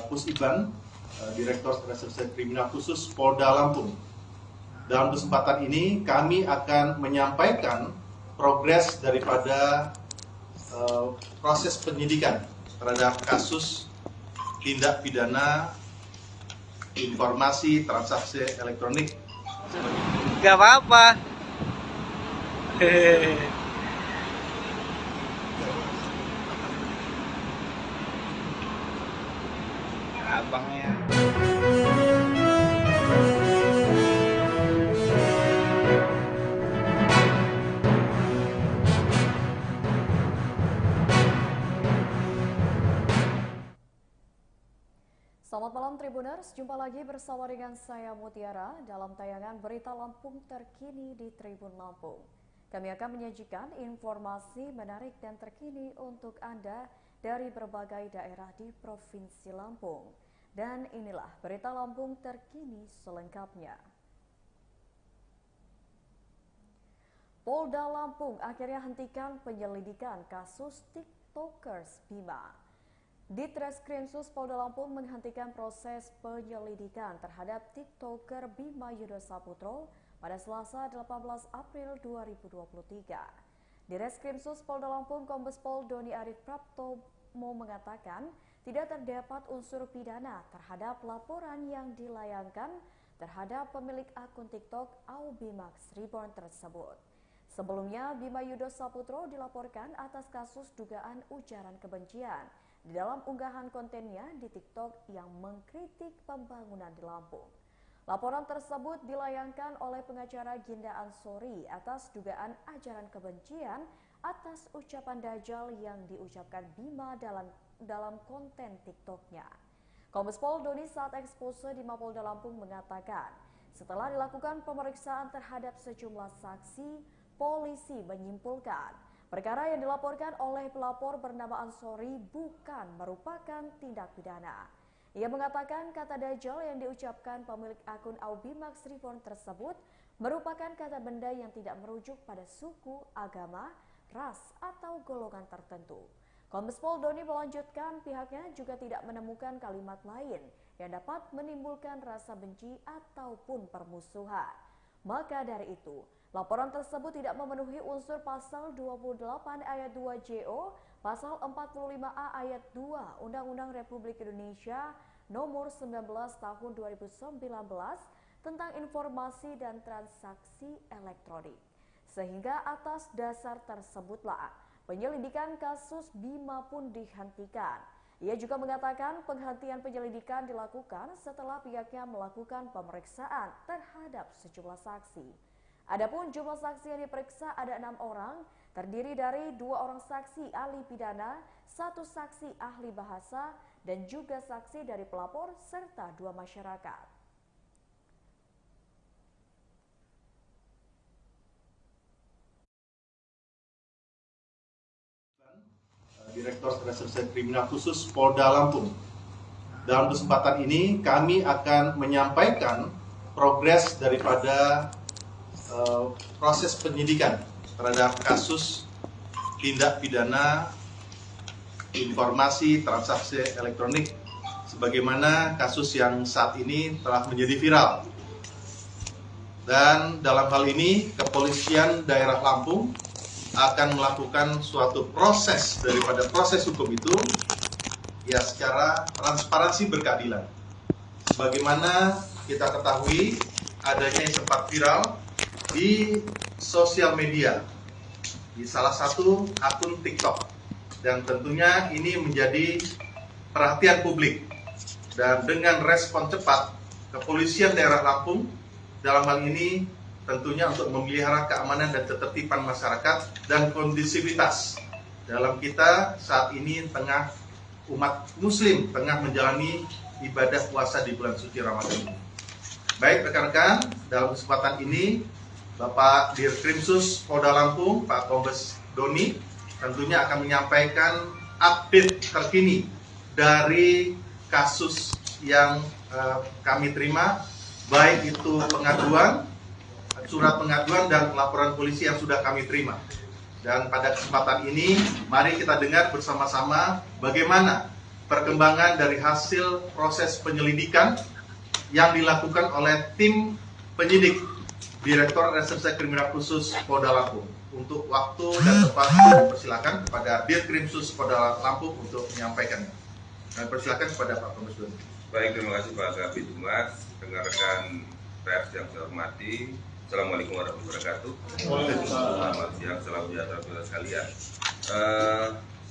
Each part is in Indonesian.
Pusiban, Direktur Reserse Kriminal Khusus Polda Lampung. Dalam kesempatan ini kami akan menyampaikan progres daripada proses penyidikan terhadap kasus tindak pidana informasi transaksi elektronik. Gak apa-apa. Abangnya. Selamat malam Tribuners, jumpa lagi bersama dengan saya Mutiara dalam tayangan Berita Lampung terkini di Tribun Lampung. Kami akan menyajikan informasi menarik dan terkini untuk Anda dari berbagai daerah di Provinsi Lampung. Dan inilah Berita Lampung terkini selengkapnya. Polda Lampung akhirnya hentikan penyelidikan kasus TikTokers Bima. Ditreskrimsus Polda Lampung menghentikan proses penyelidikan terhadap TikToker Bima Yudo Saputro pada Selasa 18 April 2023. Direskrimsus Polda Lampung Kombes Pol Doni Arif Praptomo mengatakan tidak terdapat unsur pidana terhadap laporan yang dilayangkan terhadap pemilik akun TikTok Aubimax Reborn tersebut. Sebelumnya, Bima Yudo Saputro dilaporkan atas kasus dugaan ujaran kebencian di dalam unggahan kontennya di TikTok yang mengkritik pembangunan di Lampung. Laporan tersebut dilayangkan oleh pengacara Ginda Ansori atas dugaan ajaran kebencian atas ucapan Dajjal yang diucapkan Bima dalam konten TikToknya. Kombes Pol Doni saat ekspose di Mapolda Lampung mengatakan, setelah dilakukan pemeriksaan terhadap sejumlah saksi, polisi menyimpulkan perkara yang dilaporkan oleh pelapor bernama Ansori bukan merupakan tindak pidana. Ia mengatakan kata Dajjal yang diucapkan pemilik akun Aubimax Reborn tersebut merupakan kata benda yang tidak merujuk pada suku, agama, ras, atau golongan tertentu. Kombes Pol Doni melanjutkan pihaknya juga tidak menemukan kalimat lain yang dapat menimbulkan rasa benci ataupun permusuhan. Maka dari itu, laporan tersebut tidak memenuhi unsur pasal 28 ayat 2 JO, pasal 45A ayat 2 Undang-Undang Republik Indonesia nomor 19 tahun 2019 tentang informasi dan transaksi elektronik. Sehingga atas dasar tersebutlah penyelidikan kasus Bima pun dihentikan. Ia juga mengatakan penghentian penyelidikan dilakukan setelah pihaknya melakukan pemeriksaan terhadap sejumlah saksi. Adapun jumlah saksi yang diperiksa ada 6 orang, terdiri dari 2 orang saksi ahli pidana, 1 saksi ahli bahasa, dan juga saksi dari pelapor serta 2 masyarakat. Direktur Reserse Kriminal Khusus Polda Lampung. Dalam kesempatan ini kami akan menyampaikan progres daripada proses penyidikan terhadap kasus tindak pidana informasi transaksi elektronik sebagaimana kasus yang saat ini telah menjadi viral. Dan dalam hal ini Kepolisian Daerah Lampung akan melakukan suatu proses daripada proses hukum itu ya secara transparansi berkeadilan. Sebagaimana kita ketahui adanya yang sempat viral di sosial media di salah satu akun TikTok, dan tentunya ini menjadi perhatian publik. Dan dengan respon cepat Kepolisian Daerah Lampung dalam hal ini tentunya untuk memelihara keamanan dan ketertiban masyarakat dan kondusivitas dalam kita saat ini tengah umat muslim tengah menjalani ibadah puasa di bulan suci Ramadan ini. Baik rekan-rekan, dalam kesempatan ini Bapak Dirkrimsus Polda Lampung, Pak Kombes Doni tentunya akan menyampaikan update terkini dari kasus yang kami terima, baik itu pengaduan, surat pengaduan dan laporan polisi yang sudah kami terima. Dan pada kesempatan ini, mari kita dengar bersama-sama bagaimana perkembangan dari hasil proses penyelidikan yang dilakukan oleh tim penyidik Direktur Reserse Kriminal Khusus Polda Lampung. Untuk waktu dan tempat dipersilakan kepada Ditkrimsus Polda Lampung untuk menyampaikannya. Kami persilakan kepada Pak Kombes Doni. Baik, terima kasih Pak Kabid Humas, rekan-rekan pers yang saya hormati. Assalamualaikum warahmatullahi wabarakatuh. Selamat siang, salam sejahtera kepada sekalian.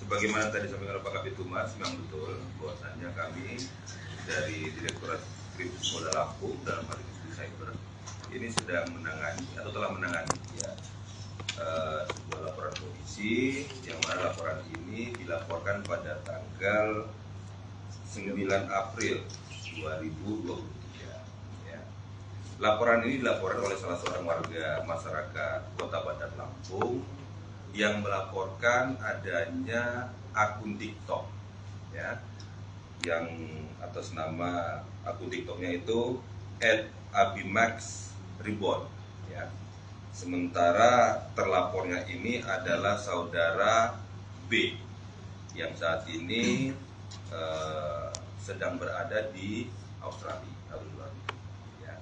Sebagaimana tadi disampaikan oleh Pak Kabid Humas, memang betul bahwasannya kami dari Direktorat Krimsus Polda Lampung dalam hal ini Cyber ini sedang menangani atau telah menangani sebuah laporan polisi yang mana laporan ini dilaporkan pada tanggal 9 April 2023. Ya. Laporan ini dilaporkan oleh salah seorang warga masyarakat Kota Bandar Lampung yang melaporkan adanya akun TikTok, ya, yang atas nama akun TikToknya itu @abimax_reborn, ya. Sementara terlapornya ini adalah saudara B yang saat ini sedang berada di Australia. Ya.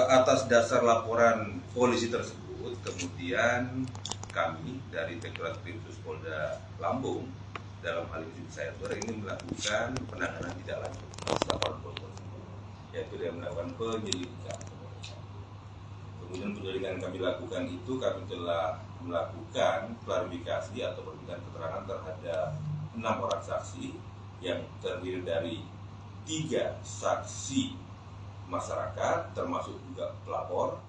Atas dasar laporan polisi tersebut, kemudian kami dari Direktorat Krimsus Polda Lampung dalam hal ini Cyber ini melakukan penanganan tidak lanjut atas laporan polisi, yaitu dengan melakukan penyelidikan. Kemudian penyelidikan yang kami lakukan itu kami telah melakukan klarifikasi atau memberikan keterangan terhadap 6 orang saksi yang terdiri dari 3 saksi masyarakat termasuk juga pelapor.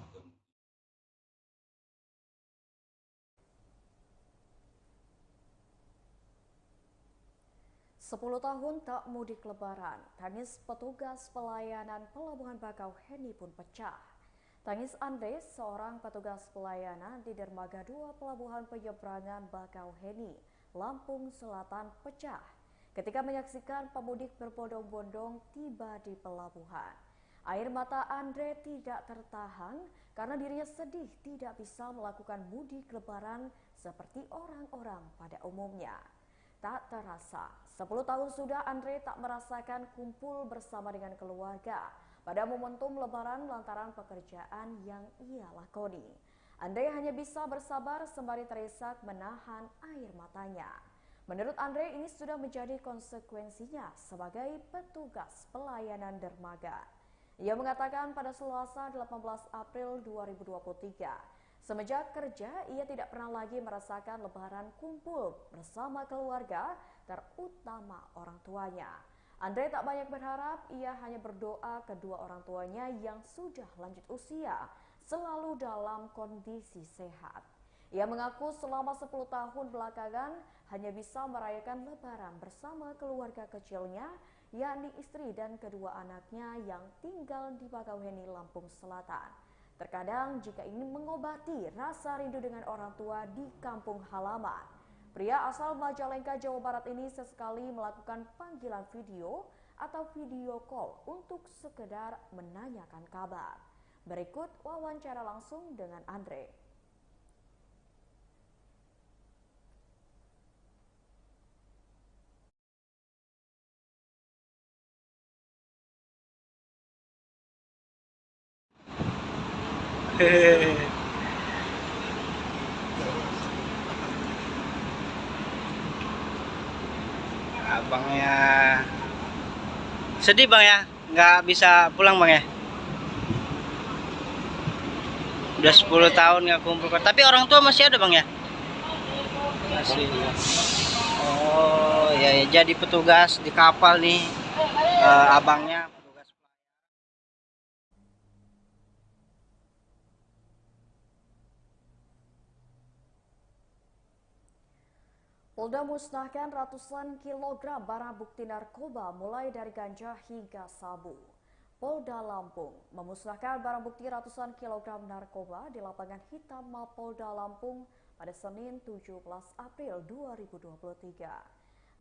10 tahun tak mudik lebaran, tangis petugas pelayanan Pelabuhan Bakauheni pun pecah. Tangis Andre, seorang petugas pelayanan di Dermaga 2 Pelabuhan Penyeberangan Bakauheni, Lampung Selatan pecah ketika menyaksikan pemudik berbondong-bondong tiba di pelabuhan. Air mata Andre tidak tertahan karena dirinya sedih tidak bisa melakukan mudik lebaran seperti orang-orang pada umumnya. Tak terasa, 10 tahun sudah Andre tak merasakan kumpul bersama dengan keluarga pada momentum lebaran lantaran pekerjaan yang ia lakoni. Andre hanya bisa bersabar sembari terisak menahan air matanya. Menurut Andre, ini sudah menjadi konsekuensinya sebagai petugas pelayanan dermaga. Ia mengatakan pada Selasa 18 April 2023, semenjak kerja, ia tidak pernah lagi merasakan lebaran kumpul bersama keluarga, terutama orang tuanya. Andre tak banyak berharap, ia hanya berdoa kedua orang tuanya yang sudah lanjut usia selalu dalam kondisi sehat. Ia mengaku selama 10 tahun belakangan hanya bisa merayakan lebaran bersama keluarga kecilnya, yakni istri dan kedua anaknya yang tinggal di Bakauheni, Lampung Selatan. Terkadang jika ingin mengobati rasa rindu dengan orang tua di kampung halaman, pria asal Majalengka, Jawa Barat ini sesekali melakukan panggilan video atau video call untuk sekedar menanyakan kabar. Berikut wawancara langsung dengan Andre. Abangnya sedih bang ya, nggak bisa pulang bang ya. Udah 10 tahun nggak kumpul. Tapi orang tua masih ada bang ya? Masih. Oh ya, jadi petugas di kapal nih, abangnya. Polda musnahkan ratusan kilogram barang bukti narkoba mulai dari ganja hingga sabu. Polda Lampung memusnahkan barang bukti ratusan kilogram narkoba di lapangan hitam Mapolda Lampung pada Senin 17 April 2023.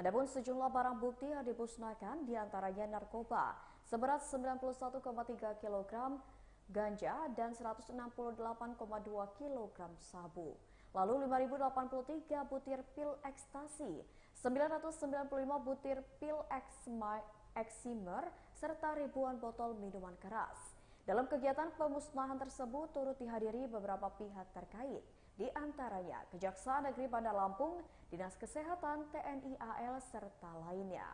Adapun sejumlah barang bukti yang dimusnahkan diantaranya narkoba seberat 91,3 kg, ganja dan 168,2 kg sabu. Lalu 5.083 butir pil ekstasi, 995 butir pil eksimer, serta ribuan botol minuman keras. Dalam kegiatan pemusnahan tersebut turut dihadiri beberapa pihak terkait, di antaranya Kejaksaan Negeri Bandar Lampung, Dinas Kesehatan, TNI AL, serta lainnya.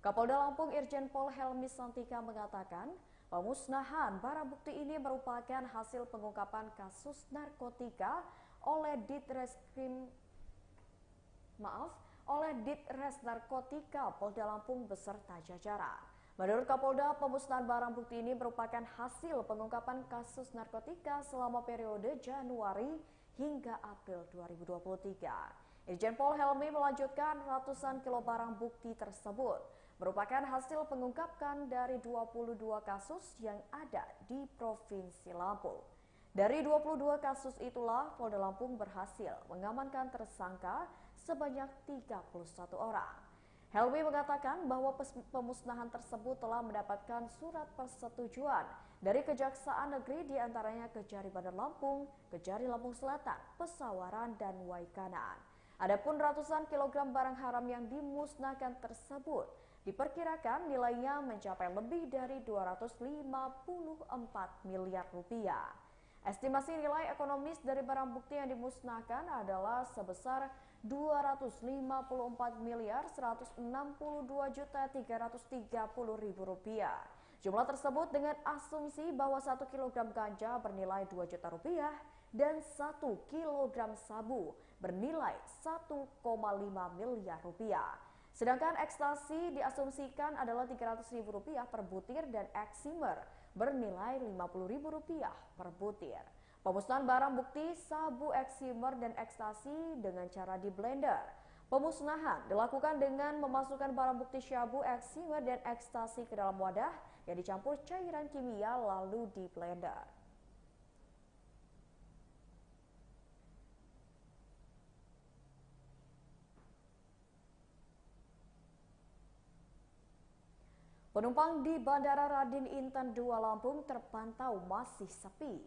Kapolda Lampung Irjen Pol Helmi Santika mengatakan, pemusnahan barang bukti ini merupakan hasil pengungkapan kasus narkotika oleh Ditres Narkotika Polda Lampung beserta jajaran. Menurut Kapolda, pemusnahan barang bukti ini merupakan hasil pengungkapan kasus narkotika selama periode Januari hingga April 2023. Irjen Pol Helmi melanjutkan ratusan kilo barang bukti tersebut merupakan hasil pengungkapan dari 22 kasus yang ada di Provinsi Lampung. Dari 22 kasus itulah Polda Lampung berhasil mengamankan tersangka sebanyak 31 orang. Helmi mengatakan bahwa pemusnahan tersebut telah mendapatkan surat persetujuan dari Kejaksaan Negeri, diantaranya Kejari Bandar Lampung, Kejari Lampung Selatan, Pesawaran, dan Waikanan. Adapun ratusan kilogram barang haram yang dimusnahkan tersebut diperkirakan nilainya mencapai lebih dari 254 miliar rupiah. Estimasi nilai ekonomis dari barang bukti yang dimusnahkan adalah sebesar 254 miliar 162 juta 330 ribu rupiah. Jumlah tersebut dengan asumsi bahwa 1 kilogram ganja bernilai 2 juta rupiah dan 1 kilogram sabu bernilai 1,5 miliar rupiah. Sedangkan ekstasi diasumsikan adalah Rp300.000 per butir dan eksimer bernilai Rp50.000 per butir. Pemusnahan barang bukti sabu, eksimer, dan ekstasi dengan cara di blender. Pemusnahan dilakukan dengan memasukkan barang bukti sabu, eksimer, dan ekstasi ke dalam wadah yang dicampur cairan kimia lalu di blender. Penumpang di Bandara Raden Inten II Lampung terpantau masih sepi.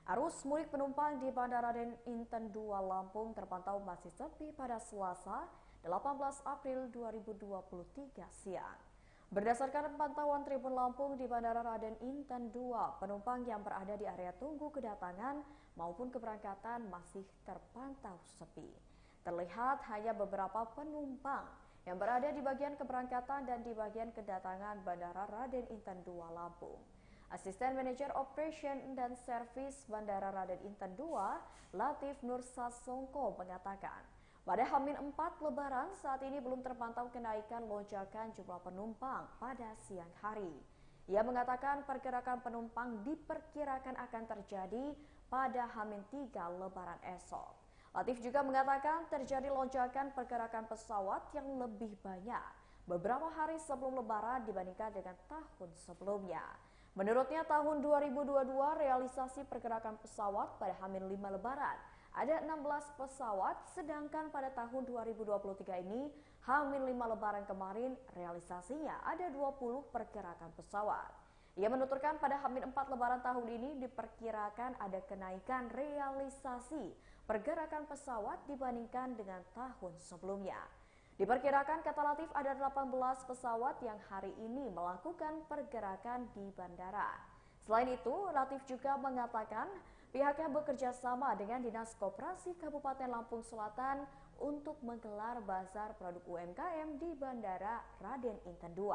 Arus mudik penumpang di Bandara Raden Inten II Lampung terpantau masih sepi pada Selasa 18 April 2023 siang. Berdasarkan pantauan Tribun Lampung di Bandara Raden Inten II, penumpang yang berada di area tunggu kedatangan maupun keberangkatan masih terpantau sepi. Terlihat hanya beberapa penumpang yang berada di bagian keberangkatan dan di bagian kedatangan Bandara Raden Inten II Lampung. Asisten Manajer Operation dan Service Bandara Raden Inten II, Latif Nur Sasongko, mengatakan, pada H-4 Lebaran saat ini belum terpantau kenaikan lonjakan jumlah penumpang pada siang hari. Ia mengatakan pergerakan penumpang diperkirakan akan terjadi pada H-3 Lebaran esok. Latif juga mengatakan terjadi lonjakan pergerakan pesawat yang lebih banyak beberapa hari sebelum Lebaran dibandingkan dengan tahun sebelumnya. Menurutnya tahun 2022 realisasi pergerakan pesawat pada H-5 Lebaran ada 16 pesawat, sedangkan pada tahun 2023 ini H-5 Lebaran kemarin realisasinya ada 20 pergerakan pesawat. Ia menuturkan pada H-4 Lebaran tahun ini diperkirakan ada kenaikan realisasi pergerakan pesawat dibandingkan dengan tahun sebelumnya. Diperkirakan, kata Latif, ada 18 pesawat yang hari ini melakukan pergerakan di bandara. Selain itu, Latif juga mengatakan pihaknya bekerja sama dengan Dinas Koperasi Kabupaten Lampung Selatan untuk menggelar bazar produk UMKM di Bandara Raden Inten II.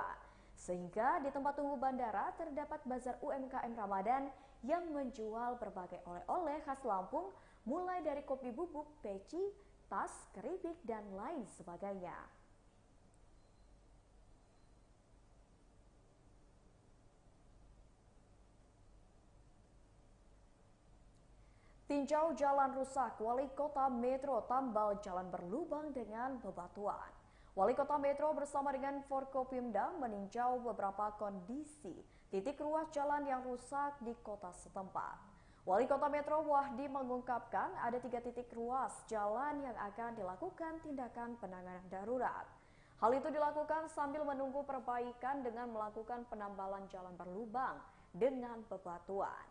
Sehingga di tempat tunggu bandara terdapat bazar UMKM Ramadan yang menjual berbagai oleh-oleh khas Lampung, mulai dari kopi bubuk, peci, tas, keripik, dan lain sebagainya. Tinjau jalan rusak, Wali Kota Metro tambal jalan berlubang dengan bebatuan. Wali Kota Metro bersama dengan Forkopimda meninjau beberapa kondisi titik ruas jalan yang rusak di kota setempat. Wali Kota Metro Wahdi mengungkapkan ada 3 titik ruas jalan yang akan dilakukan tindakan penanganan darurat. Hal itu dilakukan sambil menunggu perbaikan dengan melakukan penambalan jalan berlubang dengan bebatuan.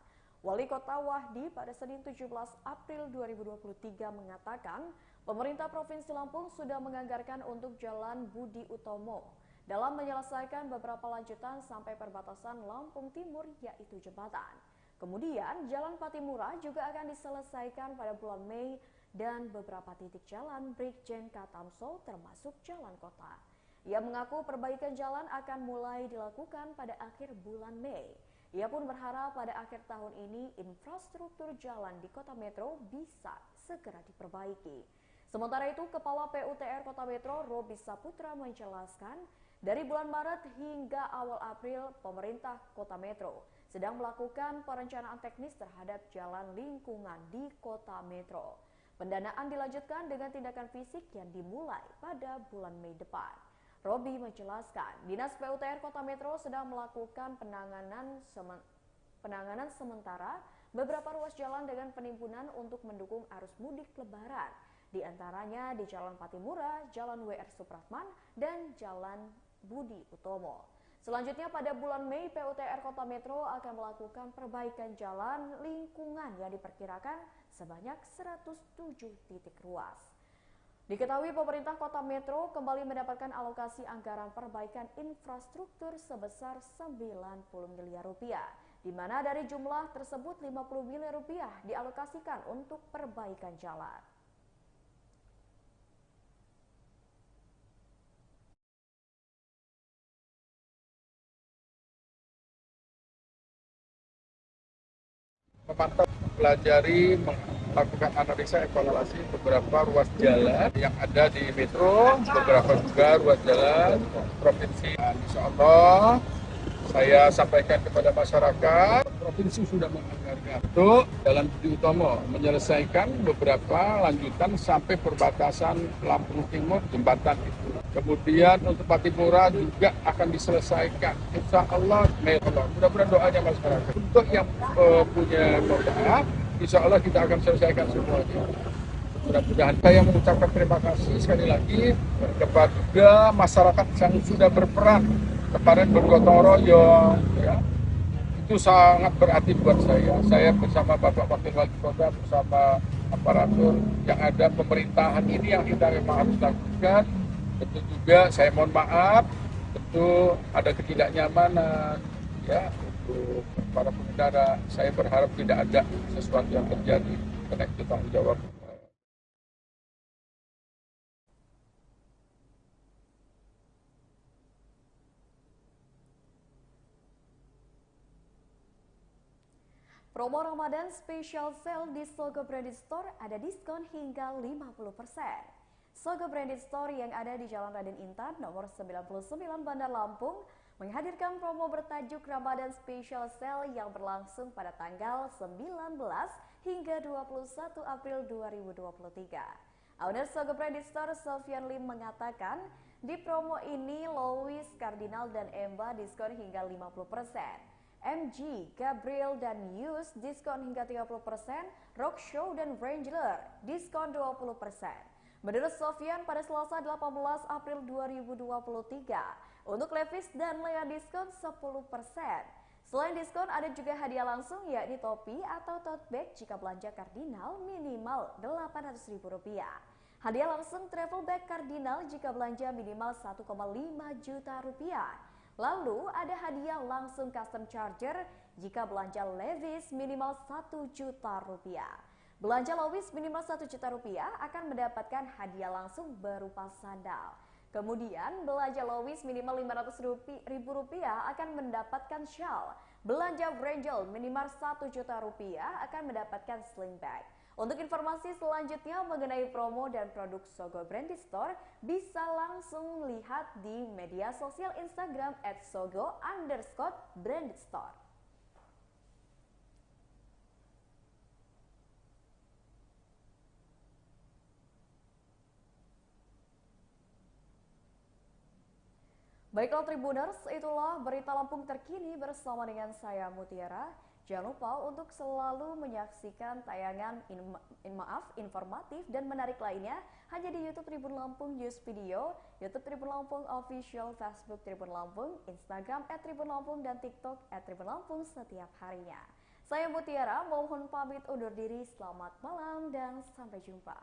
Wali Kota Wahdi pada Senin 17 April 2023 mengatakan pemerintah Provinsi Lampung sudah menganggarkan untuk Jalan Budi Utomo dalam menyelesaikan beberapa lanjutan sampai perbatasan Lampung Timur yaitu jembatan. Kemudian Jalan Patimura juga akan diselesaikan pada bulan Mei dan beberapa titik jalan Brigjen Katamso termasuk jalan kota. Ia mengaku perbaikan jalan akan mulai dilakukan pada akhir bulan Mei. Ia pun berharap pada akhir tahun ini infrastruktur jalan di Kota Metro bisa segera diperbaiki. Sementara itu, Kepala PUTR Kota Metro Robi Saputra menjelaskan, dari bulan Maret hingga awal April, pemerintah Kota Metro sedang melakukan perencanaan teknis terhadap jalan lingkungan di Kota Metro. Pendanaan dilanjutkan dengan tindakan fisik yang dimulai pada bulan Mei depan. Robi menjelaskan, Dinas PUTR Kota Metro sedang melakukan penanganan sementara beberapa ruas jalan dengan penimbunan untuk mendukung arus mudik Lebaran. Di antaranya di Jalan Patimura, Jalan WR Supratman, dan Jalan Budi Utomo. Selanjutnya pada bulan Mei, PUTR Kota Metro akan melakukan perbaikan jalan lingkungan yang diperkirakan sebanyak 107 titik ruas. Diketahui pemerintah Kota Metro kembali mendapatkan alokasi anggaran perbaikan infrastruktur sebesar 90 miliar rupiah, di mana dari jumlah tersebut 50 miliar rupiah dialokasikan untuk perbaikan jalan. Memantau, pelajari, melakukan analisa evaluasi beberapa ruas jalan yang ada di Metro, beberapa juga ruas jalan provinsi. Insya Allah saya sampaikan kepada masyarakat, provinsi sudah menganggarkan untuk Jalan Budi Utomo menyelesaikan beberapa lanjutan sampai perbatasan Lampung Timur jembatan itu. Kemudian untuk Patimura juga akan diselesaikan. Insya Allah, mudah-mudahan doanya masyarakat. Untuk yang punya moda, insya Allah kita akan selesaikan semuanya. Mudah-mudahan saya mengucapkan terima kasih sekali lagi kepada masyarakat yang sudah berperan kemarin bergotong royong, ya. Itu sangat berarti buat saya. Saya bersama Bapak Wakil Wali Kota, bersama aparatur yang ada pemerintahan ini yang kita memang harus lakukan. Tentu juga saya mohon maaf, tentu ada ketidaknyamanan ya untuk para pengendara. Saya berharap tidak ada sesuatu yang terjadi karena itu tanggung jawab. Promo Ramadan Special Sale di Sogo Branded Store ada diskon hingga 50%. Sogo Branded Store yang ada di Jalan Raden Intan nomor 99 Bandar Lampung menghadirkan promo bertajuk Ramadan Special Sale yang berlangsung pada tanggal 19 hingga 21 April 2023. Owner Sogo Branded Store Sofyan Lim mengatakan, di promo ini Louis, Cardinal, dan Emba diskon hingga 50%. MG, Gabriel, dan Yus diskon hingga 30%, Rock Show dan Wrangler diskon 20%. Menurut Sofyan, pada Selasa 18 April 2023, untuk Levi's dan Lea diskon 10%. Selain diskon, ada juga hadiah langsung yakni topi atau tote bag jika belanja Cardinal minimal Rp800.000. Hadiah langsung travel bag Cardinal jika belanja minimal 1,5 juta rupiah. Lalu ada hadiah langsung custom charger jika belanja Levi's minimal 1 juta rupiah. Belanja Levi's minimal 1 juta rupiah akan mendapatkan hadiah langsung berupa sandal. Kemudian belanja Levi's minimal Rp500.000 akan mendapatkan shawl. Belanja Wrangler minimal 1 juta rupiah akan mendapatkan sling bag. Untuk informasi selanjutnya mengenai promo dan produk Sogo Branded Store, bisa langsung lihat di media sosial Instagram @sogo_brandedstore. Baiklah Tribuners, itulah berita Lampung terkini bersama dengan saya Mutiara. Jangan lupa untuk selalu menyaksikan tayangan informatif dan menarik lainnya hanya di YouTube Tribun Lampung News Video, YouTube Tribun Lampung Official, Facebook Tribun Lampung, Instagram @tribunlampung, dan TikTok @tribunlampung setiap harinya. Saya Mutiara, mohon pamit undur diri. Selamat malam dan sampai jumpa.